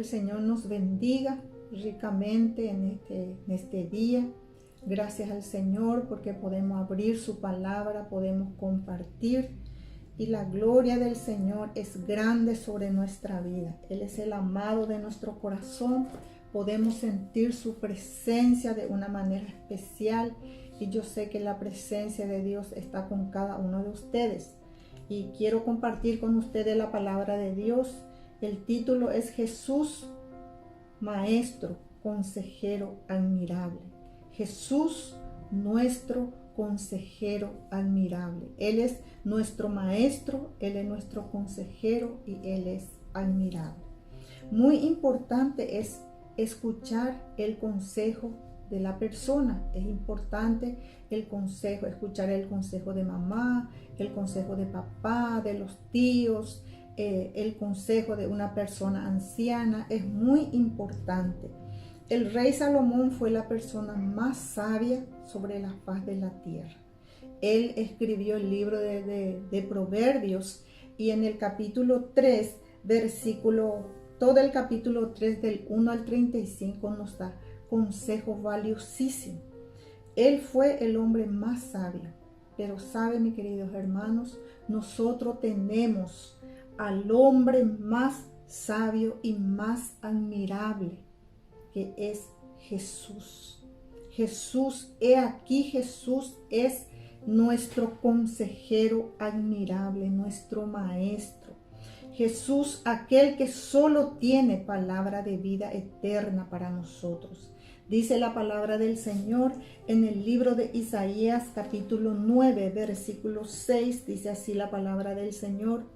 el Señor nos bendiga ricamente en este día. Gracias al Señor porque podemos abrir su palabra, podemos compartir. Y la gloria del Señor es grande sobre nuestra vida. Él es el amado de nuestro corazón. Podemos sentir su presencia de una manera especial. Y yo sé que la presencia de Dios está con cada uno de ustedes. Y quiero compartir con ustedes la palabra de Dios. El título es Jesús, Maestro, Consejero admirable. Jesús, nuestro consejero admirable. Él es nuestro maestro, Él es nuestro consejero y Él es admirable. Muy importante es escuchar el consejo de la persona. Es importante el consejo, escuchar el consejo de mamá, el consejo de papá, de los tíos, el consejo de una persona anciana. Es muy importante. El rey Salomón fue la persona más sabia sobre la faz de la tierra. Él escribió el libro de Proverbios y en el capítulo 3, todo el capítulo 3 del 1 al 35 nos da consejos valiosísimos. Él fue el hombre más sabio, pero sabe, mis queridos hermanos, nosotros tenemos al hombre más sabio y más admirable, que es Jesús. Jesús, he aquí, Jesús es nuestro consejero admirable, nuestro maestro. Jesús, aquel que solo tiene palabra de vida eterna para nosotros. Dice la palabra del Señor en el libro de Isaías capítulo 9, versículo 6, dice así la palabra del Señor: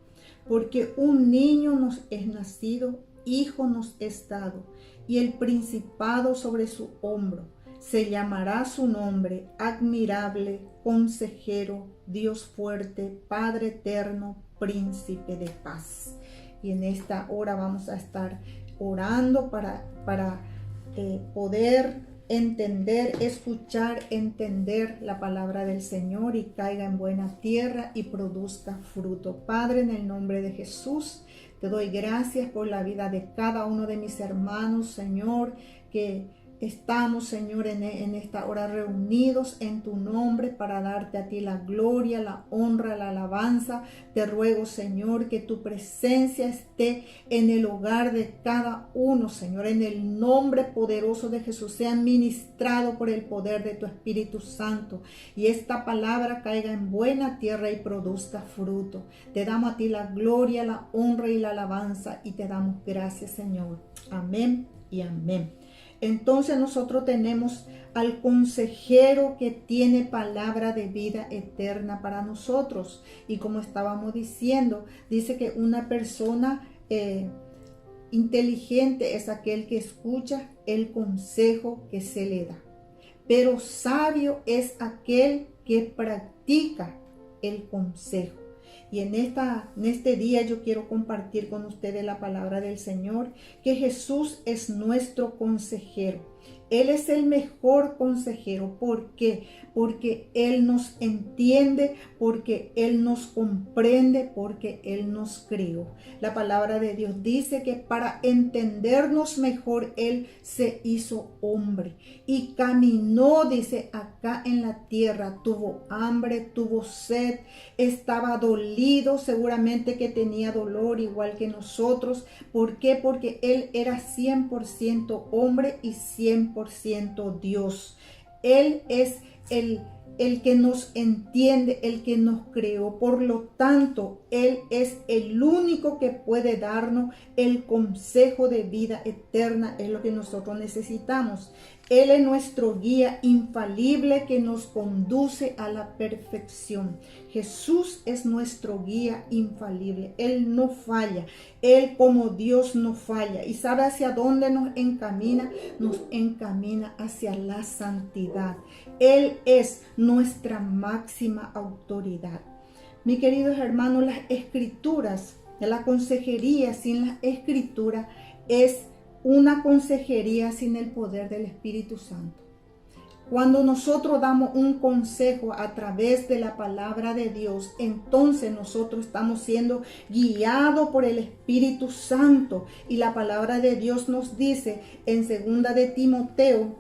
porque un niño nos es nacido, hijo nos es dado, y el principado sobre su hombro. Se llamará su nombre admirable, consejero, Dios fuerte, Padre eterno, príncipe de paz. Y en esta hora vamos a estar orando para poder entender, escuchar, entender la palabra del Señor y caiga en buena tierra y produzca fruto. Padre, en el nombre de Jesús, te doy gracias por la vida de cada uno de mis hermanos, Señor, que estamos, Señor, en esta hora reunidos en tu nombre para darte a ti la gloria, la honra, la alabanza. Te ruego, Señor, que tu presencia esté en el hogar de cada uno, Señor, en el nombre poderoso de Jesús. Sea ministrado por el poder de tu Espíritu Santo y esta palabra caiga en buena tierra y produzca fruto. Te damos a ti la gloria, la honra y la alabanza y te damos gracias, Señor. Amén y amén. Entonces nosotros tenemos al consejero que tiene palabra de vida eterna para nosotros. Y como estábamos diciendo, dice que una persona inteligente es aquel que escucha el consejo que se le da. Pero sabio es aquel que practica el consejo. Y en este día yo quiero compartir con ustedes la palabra del Señor, que Jesús es nuestro consejero. Él es el mejor consejero. ¿Por qué? Porque Él nos entiende, porque Él nos comprende, porque Él nos creó. La palabra de Dios dice que para entendernos mejor, Él se hizo hombre y caminó, dice, acá en la tierra. Tuvo hambre, tuvo sed, estaba dolido, seguramente que tenía dolor igual que nosotros. ¿Por qué? Porque Él era 100% hombre y 100% Dios. Él es el que nos entiende, el que nos creó. Por lo tanto, Él es el único que puede darnos el consejo de vida eterna. Es lo que nosotros necesitamos. Él es nuestro guía infalible que nos conduce a la perfección. Jesús es nuestro guía infalible. Él no falla. Él como Dios no falla. ¿Y sabe hacia dónde nos encamina? Nos encamina hacia la santidad. Él es nuestra máxima autoridad. Mis queridos hermanos, las escrituras, la consejería sin la escritura es una consejería sin el poder del Espíritu Santo. Cuando nosotros damos un consejo a través de la palabra de Dios, entonces nosotros estamos siendo guiados por el Espíritu Santo. Y la palabra de Dios nos dice en 2 de Timoteo,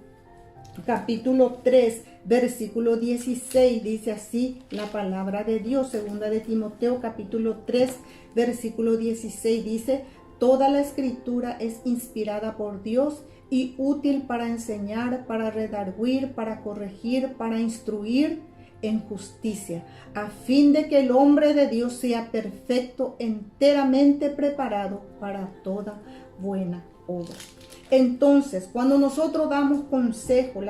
capítulo 3, versículo 16, dice así la palabra de Dios. 2 de Timoteo, capítulo 3, versículo 16, dice: toda la escritura es inspirada por Dios y útil para enseñar, para redarguir, para corregir, para instruir en justicia, a fin de que el hombre de Dios sea perfecto, enteramente preparado para toda buena obra. Entonces, cuando nosotros damos consejo,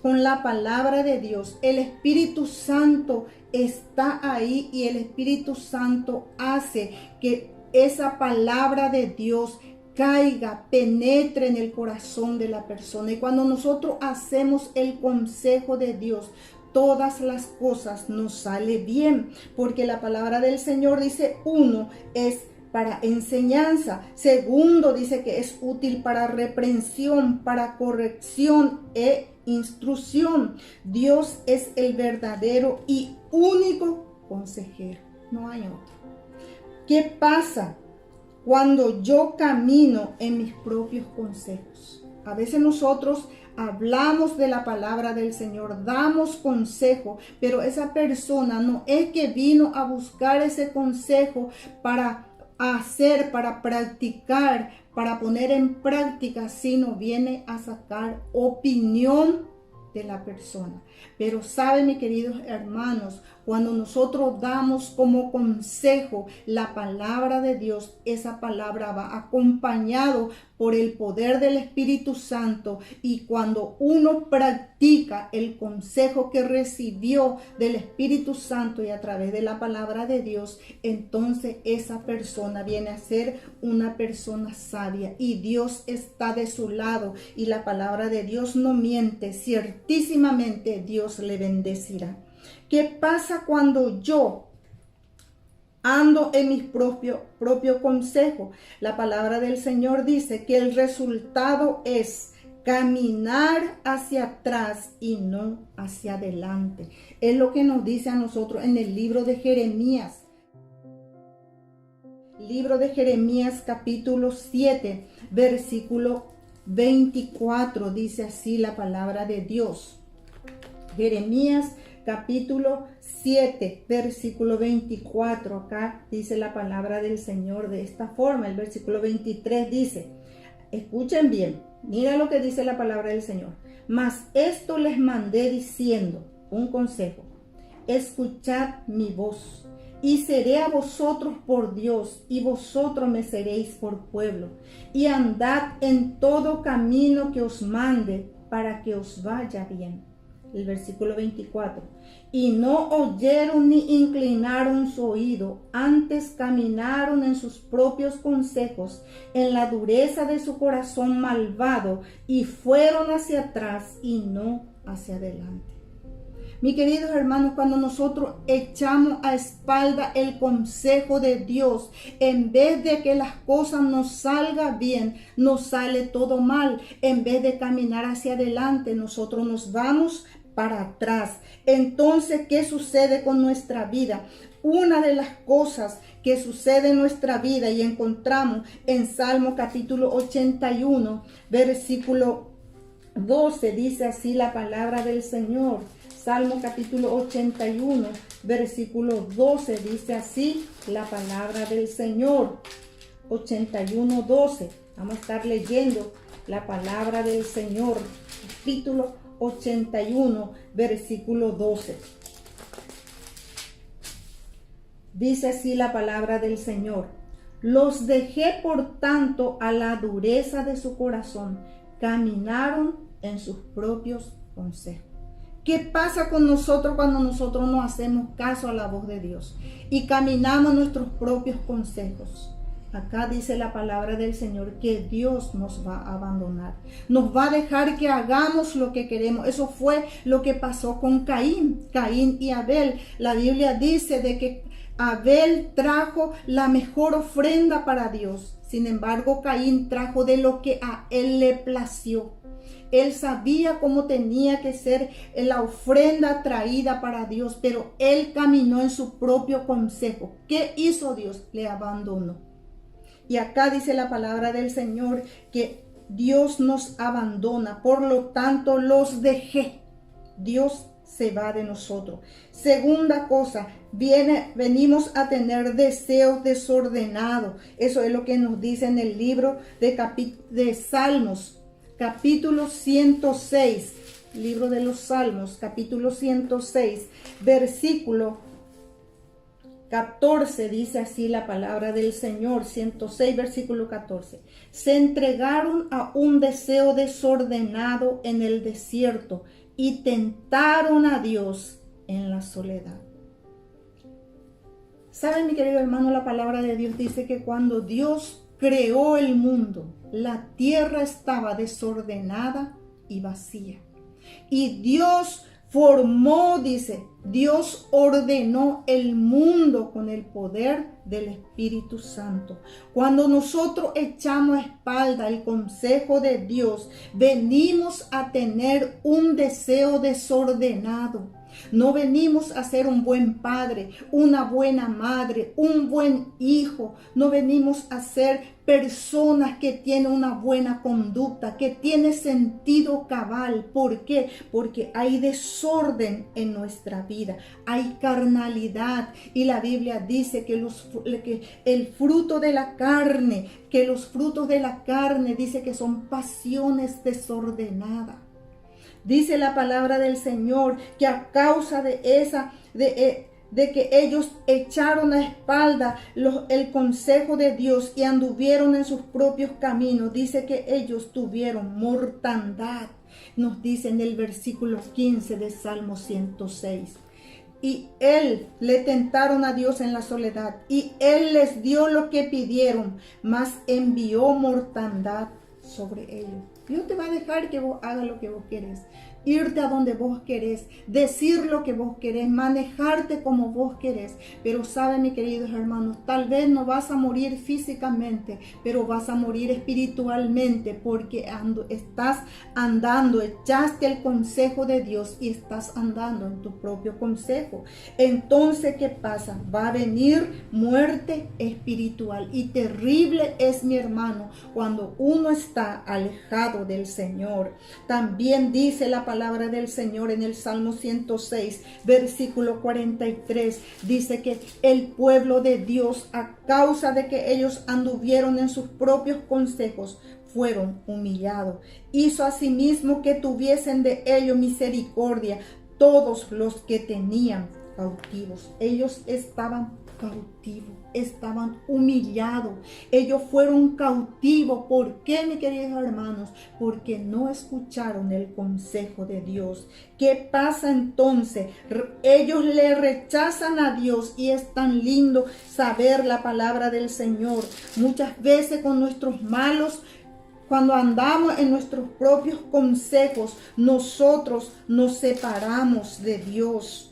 con la palabra de Dios, el Espíritu Santo está ahí y el Espíritu Santo hace que esa palabra de Dios caiga, penetre en el corazón de la persona. Y cuando nosotros hacemos el consejo de Dios, todas las cosas nos salen bien, porque la palabra del Señor dice, uno, es para enseñanza. Segundo, dice que es útil para reprensión, para corrección e instrucción. Dios es el verdadero y único consejero. No hay otro. ¿Qué pasa cuando yo camino en mis propios consejos? A veces nosotros hablamos de la palabra del Señor, damos consejo, pero esa persona no es que vino a buscar ese consejo para hacer, para practicar, para poner en práctica, sino viene a sacar opinión de la persona. Pero saben, mis queridos hermanos, cuando nosotros damos como consejo la palabra de Dios, esa palabra va acompañado por el poder del Espíritu Santo, y cuando uno practica el consejo que recibió del Espíritu Santo y a través de la palabra de Dios, entonces esa persona viene a ser una persona sabia y Dios está de su lado, y la palabra de Dios no miente, ciertísimamente Dios le bendecirá. ¿Qué pasa cuando yo ando en mis propio consejo? La palabra del Señor dice que el resultado es caminar hacia atrás y no hacia adelante. Es lo que nos dice a nosotros en el libro de Jeremías. Libro de Jeremías, capítulo 7, versículo 24, dice así la palabra de Dios. Jeremías capítulo 7, versículo 24. Acá dice la palabra del Señor de esta forma. El versículo 23 dice, escuchen bien, mira lo que dice la palabra del Señor. Mas esto les mandé diciendo, un consejo: escuchad mi voz, y seré a vosotros por Dios, y vosotros me seréis por pueblo, y andad en todo camino que os mande, para que os vaya bien. El versículo 24, y no oyeron ni inclinaron su oído, antes caminaron en sus propios consejos, en la dureza de su corazón malvado, y fueron hacia atrás y no hacia adelante. Mis queridos hermanos, cuando nosotros echamos a espalda el consejo de Dios, en vez de que las cosas nos salgan bien, nos sale todo mal. En vez de caminar hacia adelante, nosotros nos vamos para atrás. Entonces, ¿qué sucede con nuestra vida? Una de las cosas que sucede en nuestra vida, y encontramos en Salmo capítulo 81, versículo 12, dice así la palabra del Señor. Salmo capítulo 81, versículo 12, dice así la palabra del Señor. 81, 12. Vamos a estar leyendo la palabra del Señor. Capítulo 81, versículo 12. Dice así la palabra del Señor: los dejé por tanto a la dureza de su corazón, caminaron en sus propios consejos. ¿Qué pasa con nosotros cuando nosotros no hacemos caso a la voz de Dios y caminamos nuestros propios consejos? Acá dice la palabra del Señor que Dios nos va a abandonar, nos va a dejar que hagamos lo que queremos. Eso fue lo que pasó con Caín y Abel. La Biblia dice de que Abel trajo la mejor ofrenda para Dios. Sin embargo, Caín trajo de lo que a él le plació. Él sabía cómo tenía que ser la ofrenda traída para Dios, pero él caminó en su propio consejo. ¿Qué hizo Dios? Le abandonó. Y acá dice la palabra del Señor que Dios nos abandona, por lo tanto los dejé. Dios se va de nosotros. Segunda cosa, venimos a tener deseos desordenados. Eso es lo que nos dice en el libro de Salmos, capítulo 106. Libro de los Salmos, capítulo 106, versículo 14, dice así la palabra del Señor, 106, versículo 14. Se entregaron a un deseo desordenado en el desierto y tentaron a Dios en la soledad. ¿Saben, mi querido hermano? La palabra de Dios dice que cuando Dios creó el mundo, la tierra estaba desordenada y vacía. Y Dios formó, dice, Dios ordenó el mundo con el poder del Espíritu Santo. Cuando nosotros echamos a espalda el consejo de Dios, venimos a tener un deseo desordenado. No venimos a ser un buen padre, una buena madre, un buen hijo. No venimos a ser personas que tienen una buena conducta, que tienen sentido cabal. ¿Por qué? Porque hay desorden en nuestra vida, hay carnalidad. Y la Biblia dice que el fruto de la carne, que los frutos de la carne dice que son pasiones desordenadas. Dice la palabra del Señor que a causa de que ellos echaron a espalda el consejo de Dios y anduvieron en sus propios caminos, dice que ellos tuvieron mortandad. Nos dice en el versículo 15 de Salmo 106. Y le tentaron a Dios en la soledad, y Él les dio lo que pidieron, mas envió mortandad sobre ellos. Dios te va a dejar que vos hagas lo que vos querés, irte a donde vos querés, decir lo que vos querés, manejarte como vos querés. Pero sabe, mis queridos hermanos, tal vez no vas a morir físicamente, pero vas a morir espiritualmente, porque estás andando, echaste el consejo de Dios y estás andando en tu propio consejo. Entonces, ¿qué pasa? Va a venir muerte espiritual, y terrible es, mi hermano, cuando uno está alejado del Señor. También dice la palabra del Señor en el Salmo 106, versículo 43, dice que el pueblo de Dios, a causa de que ellos anduvieron en sus propios consejos, fueron humillados. Hizo asimismo que tuviesen de ellos misericordia todos los que tenían cautivos. Ellos estaban cautivos, estaban humillados, ellos fueron cautivos. ¿Por qué, mis queridos hermanos? Porque no escucharon el consejo de Dios. ¿Qué pasa entonces? Ellos le rechazan a Dios, y es tan lindo saber la palabra del Señor. Muchas veces con nuestros malos, cuando andamos en nuestros propios consejos, nosotros nos separamos de Dios.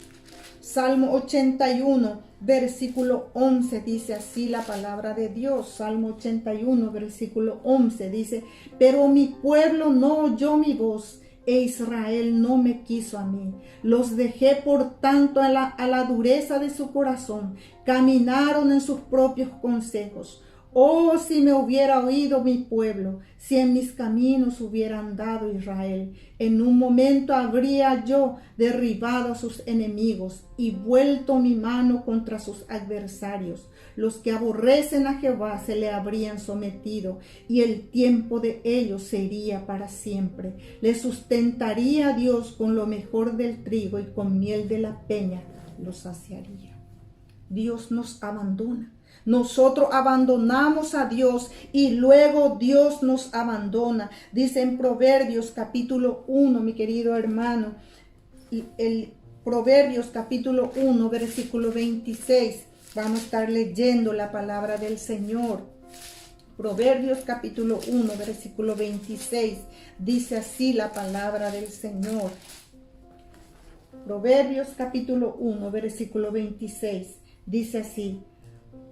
Salmo 81, versículo 11, dice así la palabra de Dios. Salmo 81, versículo 11, dice: pero mi pueblo no oyó mi voz, e Israel no me quiso a mí. Los dejé por tanto a la dureza de su corazón, caminaron en sus propios consejos. Oh, si me hubiera oído mi pueblo, si en mis caminos hubiera andado Israel, en un momento habría yo derribado a sus enemigos y vuelto mi mano contra sus adversarios. Los que aborrecen a Jehová se le habrían sometido, y el tiempo de ellos sería para siempre. Le sustentaría a Dios con lo mejor del trigo, y con miel de la peña los saciaría. Dios nos abandona. Nosotros abandonamos a Dios y luego Dios nos abandona. Dice en Proverbios capítulo 1, mi querido hermano, el Proverbios capítulo 1, versículo 26. Vamos a estar leyendo la palabra del Señor. Proverbios capítulo 1, versículo 26. Dice así la palabra del Señor. Proverbios capítulo 1, versículo 26. Dice así: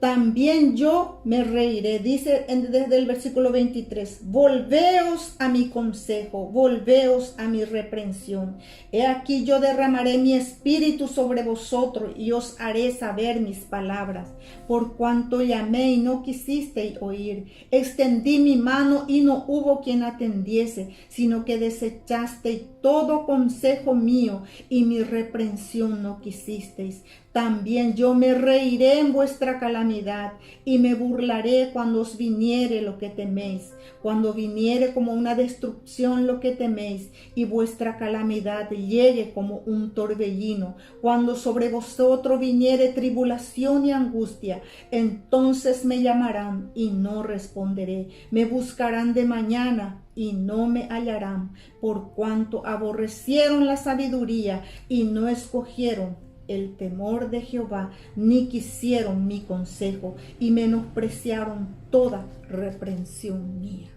también yo me reiré. Dice desde el versículo 23, volveos a mi consejo, volveos a mi reprensión. He aquí yo derramaré mi espíritu sobre vosotros y os haré saber mis palabras. Por cuanto llamé y no quisisteis oír, extendí mi mano y no hubo quien atendiese, sino que desechasteis todo consejo mío y mi reprensión no quisisteis. También yo me reiré en vuestra calamidad y me burlaré cuando os viniere lo que teméis, cuando viniere como una destrucción lo que teméis y vuestra calamidad llegue como un torbellino, cuando sobre vosotros viniere tribulación y angustia, entonces me llamarán y no responderé, me buscarán de mañana y no me hallarán, por cuanto aborrecieron la sabiduría y no escogieron el temor de Jehová, ni quisieron mi consejo y menospreciaron toda reprensión mía.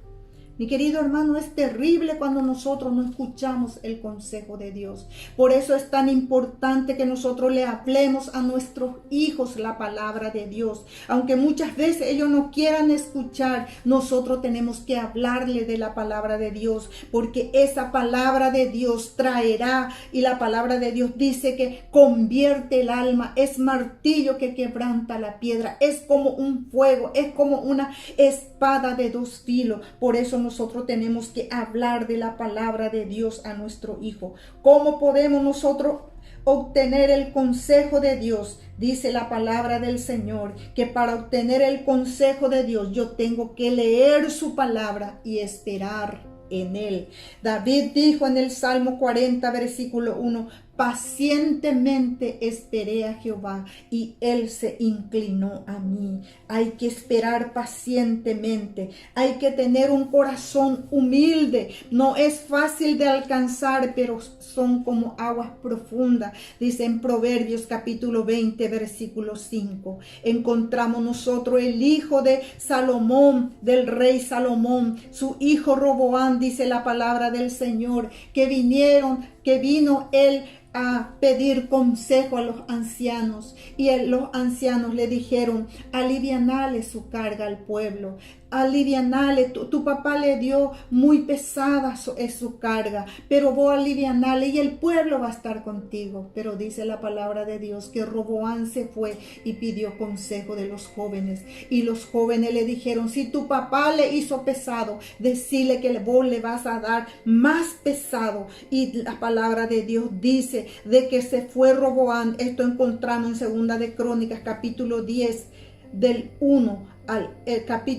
Mi querido hermano, es terrible cuando nosotros no escuchamos el consejo de Dios. Por eso es tan importante que nosotros le hablemos a nuestros hijos la palabra de Dios. Aunque muchas veces ellos no quieran escuchar, nosotros tenemos que hablarle de la palabra de Dios, porque esa palabra de Dios traerá, y la palabra de Dios dice que convierte el alma, es martillo que quebranta la piedra, es como un fuego, es como una espada de dos filos. Por eso nosotros tenemos que hablar de la palabra de Dios a nuestro hijo. ¿Cómo podemos nosotros obtener el consejo de Dios? Dice la palabra del Señor que para obtener el consejo de Dios yo tengo que leer su palabra y esperar en él. David dijo en el Salmo 40, versículo 1, pacientemente esperé a Jehová y él se inclinó a mí. Hay que esperar pacientemente. Hay que tener un corazón humilde. No es fácil de alcanzar, pero son como aguas profundas. Dice en Proverbios capítulo 20, versículo 5. Encontramos nosotros el hijo de Salomón, del rey Salomón, su hijo Roboam, dice la palabra del Señor, que vino él a pedir consejo a los ancianos, y los ancianos le dijeron, alivianale su carga al pueblo, alivianale, tu papá le dio muy pesada su carga, pero vos alivianale y el pueblo va a estar contigo. Pero dice la palabra de Dios que Roboam se fue y pidió consejo de los jóvenes, y los jóvenes le dijeron, si tu papá le hizo pesado, decile que vos le vas a dar más pesado. Y la palabra de Dios dice de que se fue Roboam. Esto encontramos en Segunda de Crónicas capítulo 10 del 1 al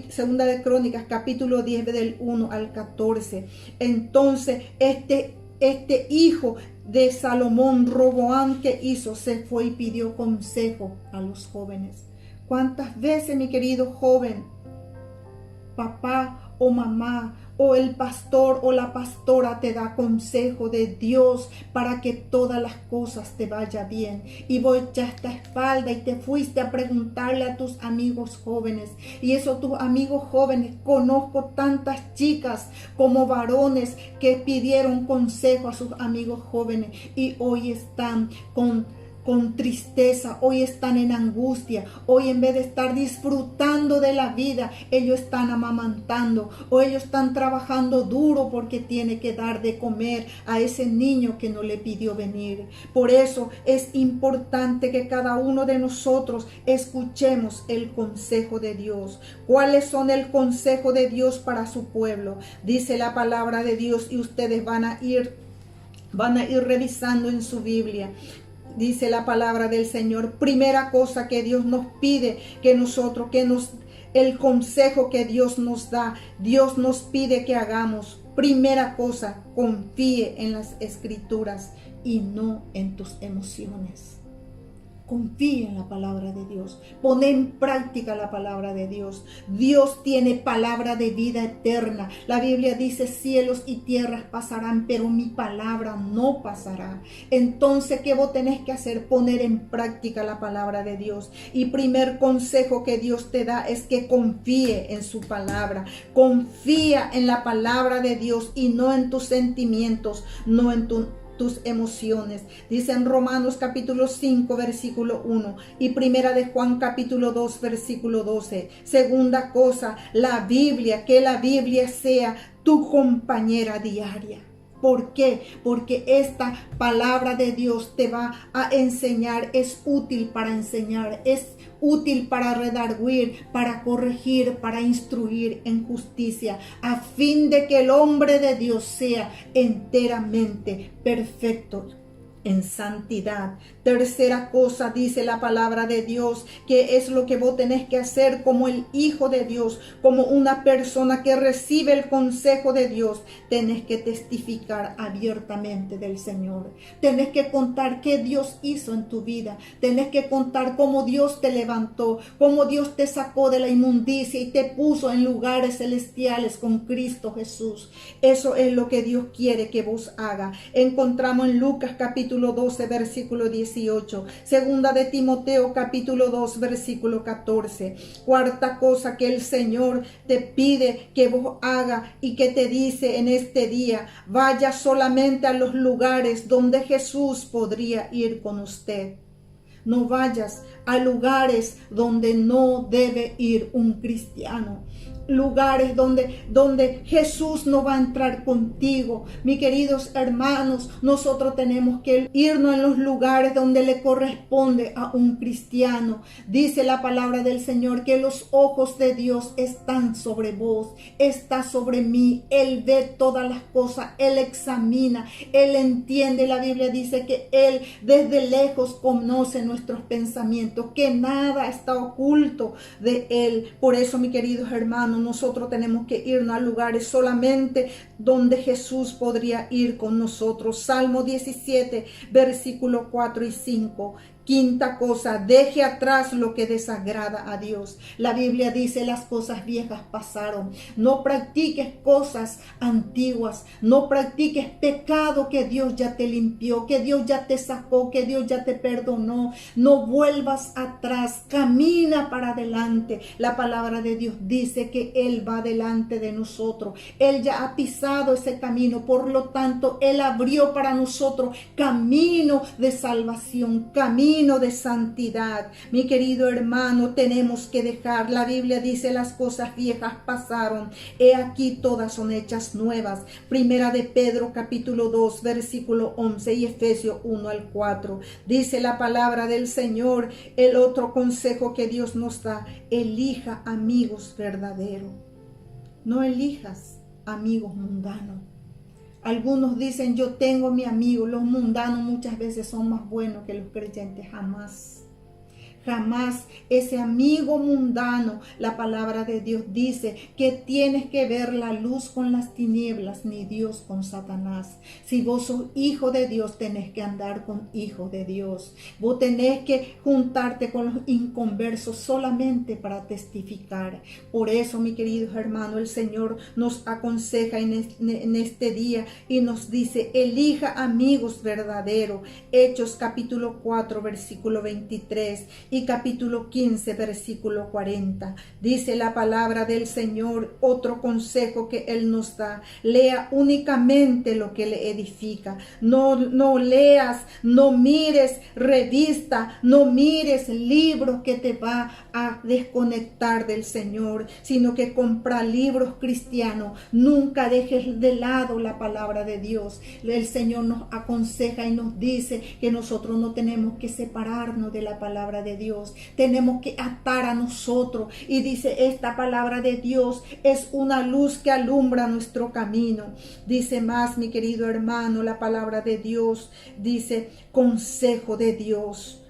Segunda de Crónicas capítulo 10 del 1 al 14. Entonces este hijo de Salomón, Roboam, que hizo, se fue y pidió consejo a los jóvenes. ¿Cuántas veces, mi querido joven, papá o mamá o el pastor o la pastora te da consejo de Dios para que todas las cosas te vayan bien, y vos echaste espalda y te fuiste a preguntarle a tus amigos jóvenes, y esos tus amigos jóvenes, conozco tantas chicas como varones que pidieron consejo a sus amigos jóvenes y hoy están con tristeza, hoy están en angustia, hoy en vez de estar disfrutando de la vida, ellos están amamantando, o ellos están trabajando duro porque tiene que dar de comer a ese niño que no le pidió venir. Por eso es importante que cada uno de nosotros escuchemos el consejo de Dios. ¿Cuáles son el consejo de Dios para su pueblo? Dice la palabra de Dios, y ustedes van a ir revisando en su Biblia. Dice la palabra del Señor, primera cosa que Dios nos pide, el consejo que Dios nos da, Dios nos pide que hagamos. Primera cosa, confíe en las Escrituras y no en tus emociones. Confía en la palabra de Dios. Pon en práctica la palabra de Dios. Dios tiene palabra de vida eterna. La Biblia dice, cielos y tierras pasarán, pero mi palabra no pasará. Entonces, ¿qué vos tenés que hacer? Poner en práctica la palabra de Dios. Y primer consejo que Dios te da es que confíe en su palabra. Confía en la palabra de Dios y no en tus sentimientos, no en tu tus emociones. Dice en Romanos capítulo 5 versículo 1 y primera de Juan capítulo 2 versículo 12. Segunda cosa, la Biblia, que la Biblia sea tu compañera diaria. ¿Por qué? Porque esta palabra de Dios te va a enseñar, es útil para enseñar, es útil para redarguir, para corregir, para instruir en justicia, a fin de que el hombre de Dios sea enteramente perfecto en santidad. Tercera cosa, dice la palabra de Dios, que es lo que vos tenés que hacer como el hijo de Dios, como una persona que recibe el consejo de Dios. Tenés que testificar abiertamente del Señor. Tenés que contar qué Dios hizo en tu vida. Tenés que contar cómo Dios te levantó, cómo Dios te sacó de la inmundicia y te puso en lugares celestiales con Cristo Jesús. Eso es lo que Dios quiere que vos haga. Encontramos en Lucas capítulo 12 versículo 18, segunda de Timoteo capítulo 2 versículo 14. Cuarta cosa que el Señor te pide que vos haga y que te dice en este día: vaya solamente a los lugares donde Jesús podría ir con usted. No vayas a lugares donde no debe ir un cristiano. Lugares donde Jesús no va a entrar contigo. Mis queridos hermanos, nosotros tenemos que irnos en los lugares donde le corresponde a un cristiano. Dice la palabra del Señor que los ojos de Dios están sobre vos, está sobre mí. Él ve todas las cosas, Él examina, Él entiende. La Biblia dice que Él desde lejos conoce nuestros pensamientos, que nada está oculto de Él. Por eso, mis queridos hermanos, nosotros tenemos que irnos a lugares solamente donde Jesús podría ir con nosotros. Salmo 17, versículo 4 y 5. Quinta cosa, deje atrás lo que desagrada a Dios. La Biblia dice: las cosas viejas pasaron. No practiques cosas antiguas. No practiques pecado que Dios ya te limpió, que Dios ya te sacó, que Dios ya te perdonó. No vuelvas atrás. Camina para adelante. La palabra de Dios dice que Él va delante de nosotros. Él ya ha pisado ese camino. Por lo tanto, Él abrió para nosotros camino de salvación, camino de santidad. Mi querido hermano, tenemos que dejar. La Biblia dice: las cosas viejas pasaron, he aquí todas son hechas nuevas. Primera de Pedro capítulo 2 versículo 11 y Efesios 1 al 4. Dice la palabra del Señor, el otro consejo que Dios nos da: elija amigos verdaderos. No elijas amigos mundanos. Algunos dicen: yo tengo mi amigo. Los mundanos muchas veces son más buenos que los creyentes. Jamás. Jamás ese amigo mundano. La palabra de Dios dice que tienes que ver la luz con las tinieblas, ni Dios con Satanás. Si vos sos hijo de Dios, tenés que andar con hijos de Dios. Vos tenés que juntarte con los inconversos solamente para testificar. Por eso, mi queridos hermanos, el Señor nos aconseja en este día y nos dice: elija amigos verdaderos. Hechos capítulo 4 versículo 23 y capítulo 15 versículo 40. Dice la palabra del Señor, otro consejo que Él nos da: lea únicamente lo que le edifica. No leas, no mires revista, no mires libros que te va a desconectar del Señor, sino que compra libros cristianos. Nunca dejes de lado la palabra de Dios. El Señor nos aconseja y nos dice que nosotros no tenemos que separarnos de la palabra de Dios. Tenemos que atar a nosotros. Y dice: esta palabra de Dios es una luz que alumbra nuestro camino. Dice más, mi querido hermano, la palabra de Dios dice: consejo de Dios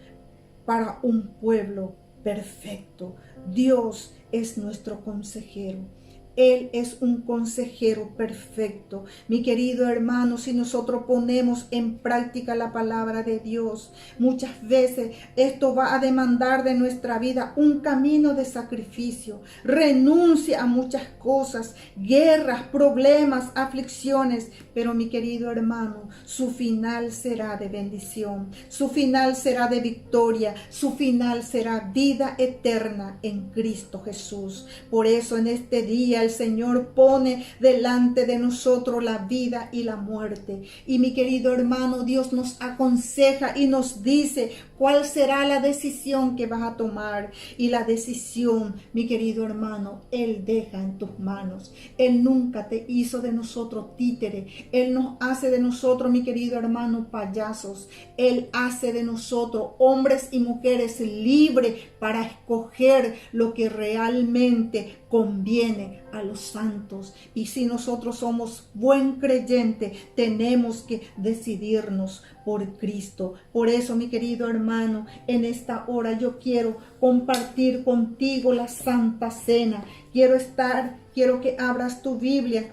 para un pueblo perfecto. Dios es nuestro consejero. Él es un consejero perfecto. Mi querido hermano, si nosotros ponemos en práctica la palabra de Dios, muchas veces esto va a demandar de nuestra vida un camino de sacrificio, renuncia a muchas cosas, guerras, problemas, aflicciones. Pero mi querido hermano, su final será de bendición, su final será de victoria, su final será vida eterna en Cristo Jesús. Por eso en este día el Señor pone delante de nosotros la vida y la muerte. Y mi querido hermano, Dios nos aconseja y nos dice cuál será la decisión que vas a tomar. Y la decisión, mi querido hermano, Él deja en tus manos. Él nunca te hizo de nosotros títere. Él nos hace de nosotros, mi querido hermano, payasos. Él hace de nosotros hombres y mujeres libres para escoger lo que realmente conviene a los santos. Y si nosotros somos buen creyente, tenemos que decidirnos por Cristo. Por eso, mi querido hermano, en esta hora yo quiero compartir contigo la Santa Cena. Quiero que abras tu Biblia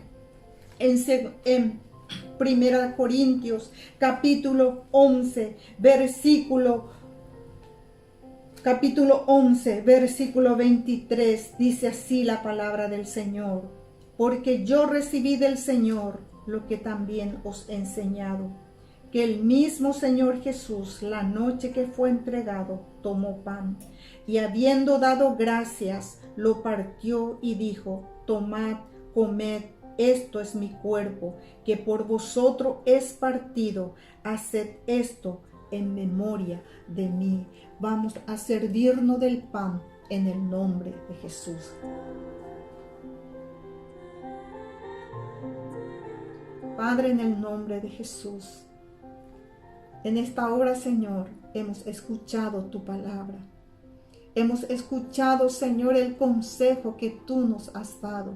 en Primera Corintios, capítulo 11, capítulo 11, versículo 23, dice así la palabra del Señor: porque yo recibí del Señor lo que también os he enseñado, que el mismo Señor Jesús, la noche que fue entregado, tomó pan, y habiendo dado gracias, lo partió y dijo: tomad, comed, esto es mi cuerpo, que por vosotros es partido, haced esto en memoria de mí. Vamos a servirnos del pan en el nombre de Jesús. Padre, en el nombre de Jesús, en esta hora, Señor, hemos escuchado tu palabra. Hemos escuchado, Señor, el consejo que tú nos has dado.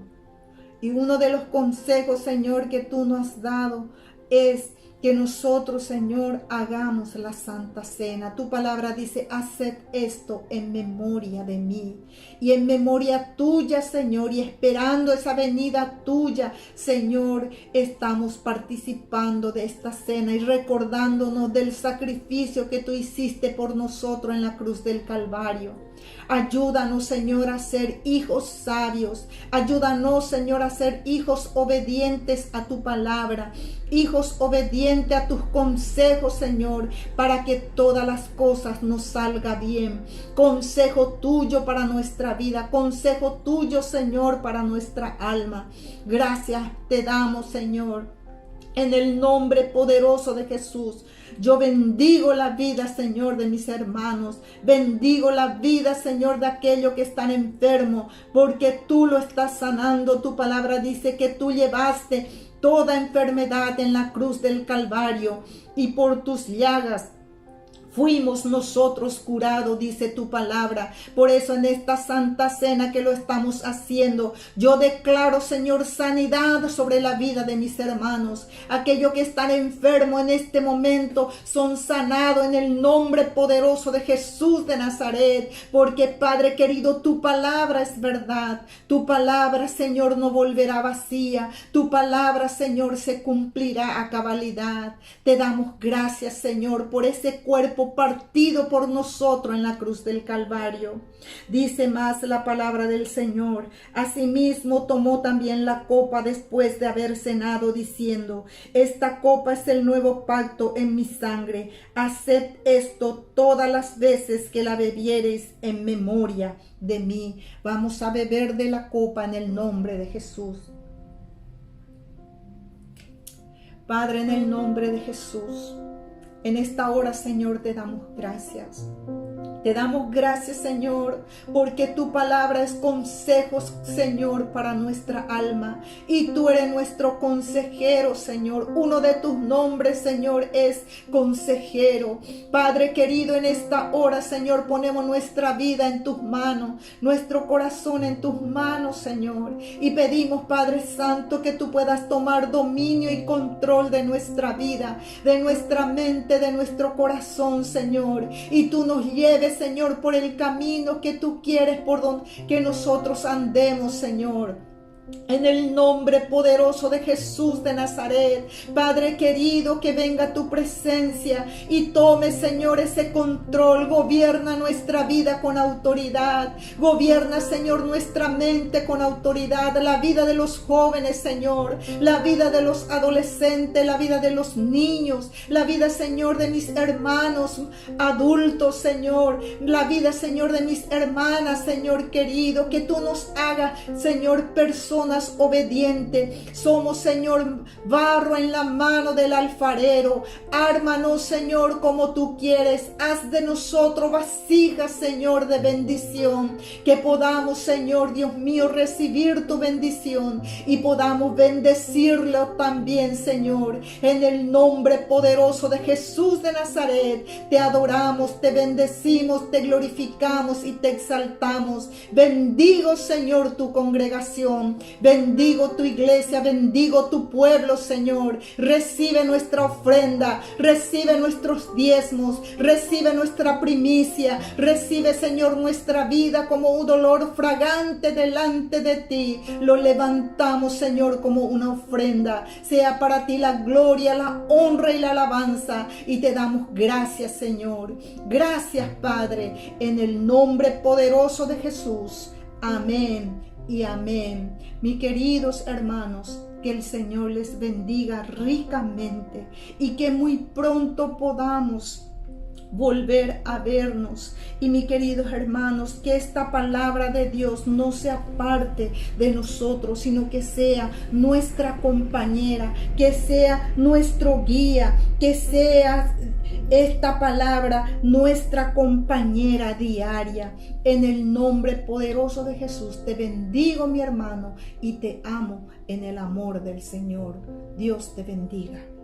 Y uno de los consejos, Señor, que tú nos has dado es que nosotros, Señor, hagamos la Santa Cena. Tu palabra dice: haced esto en memoria de mí. Y en memoria tuya, Señor, y esperando esa venida tuya, Señor, estamos participando de esta cena y recordándonos del sacrificio que tú hiciste por nosotros en la cruz del Calvario. Ayúdanos, Señor, a ser hijos sabios. Ayúdanos, Señor, a ser hijos obedientes a tu palabra. Hijos obedientes a tus consejos, Señor, para que todas las cosas nos salgan bien. Consejo tuyo para nuestra vida. Consejo tuyo, Señor, para nuestra alma. Gracias te damos, Señor. En el nombre poderoso de Jesús, yo bendigo la vida, Señor, de mis hermanos. Bendigo la vida, Señor, de aquellos que están enfermos, porque tú lo estás sanando. Tu palabra dice que tú llevaste toda enfermedad en la cruz del Calvario, y por tus llagas fuimos nosotros curados, dice tu palabra. Por eso en esta Santa Cena que lo estamos haciendo, yo declaro, Señor, sanidad sobre la vida de mis hermanos. Aquellos que están enfermos en este momento son sanados en el nombre poderoso de Jesús de Nazaret. Porque, Padre querido, tu palabra es verdad. Tu palabra, Señor, no volverá vacía. Tu palabra, Señor, se cumplirá a cabalidad. Te damos gracias, Señor, por ese cuerpo partido por nosotros en la cruz del Calvario. Dice más la palabra del Señor: asimismo tomó también la copa después de haber cenado, diciendo: esta copa es el nuevo pacto en mi sangre. Haced esto todas las veces que la bebiereis en memoria de mí. Vamos a beber de la copa en el nombre de Jesús. Padre, en el nombre de Jesús, en esta hora, Señor, te damos gracias. Te damos gracias, Señor, porque tu palabra es consejos, Señor, para nuestra alma. Y tú eres nuestro consejero, Señor. Uno de tus nombres, Señor, es consejero. Padre querido, en esta hora, Señor, ponemos nuestra vida en tus manos, nuestro corazón en tus manos, Señor. Y pedimos, Padre Santo, que tú puedas tomar dominio y control de nuestra vida, de nuestra mente, de nuestro corazón, Señor. Y tú nos lleves, Señor, por el camino que tú quieres, por donde que nosotros andemos, Señor. En el nombre poderoso de Jesús de Nazaret, Padre querido, que venga tu presencia y tome, Señor, ese control. Gobierna nuestra vida con autoridad. Gobierna, Señor, nuestra mente con autoridad. La vida de los jóvenes, Señor. La vida de los adolescentes. La vida de los niños. La vida, Señor, de mis hermanos adultos, Señor. La vida, Señor, de mis hermanas, Señor querido. Que tú nos hagas, Señor, personas, personas obedientes. Somos, Señor, barro en la mano del alfarero. Ármanos, Señor, como tú quieres. Haz de nosotros vasijas, Señor, de bendición. Que podamos, Señor, Dios mío, recibir tu bendición y podamos bendecirlo también, Señor. En el nombre poderoso de Jesús de Nazaret, te adoramos, te bendecimos, te glorificamos y te exaltamos. Bendigo, Señor, tu congregación. Bendigo tu iglesia, bendigo tu pueblo, Señor. Recibe nuestra ofrenda, recibe nuestros diezmos, recibe nuestra primicia, recibe, Señor, nuestra vida como un olor fragante delante de ti. Lo levantamos, Señor, como una ofrenda. Sea para ti la gloria, la honra y la alabanza. Y te damos gracias, Señor. Gracias, Padre, en el nombre poderoso de Jesús. Amén y amén. Mis queridos hermanos, que el Señor les bendiga ricamente y que muy pronto podamos volver a vernos. Y mis queridos hermanos, que esta palabra de Dios no sea parte de nosotros, sino que sea nuestra compañera, que sea nuestro guía, que sea esta palabra nuestra compañera diaria. En el nombre poderoso de Jesús te bendigo, mi hermano, y te amo en el amor del Señor. Dios te bendiga.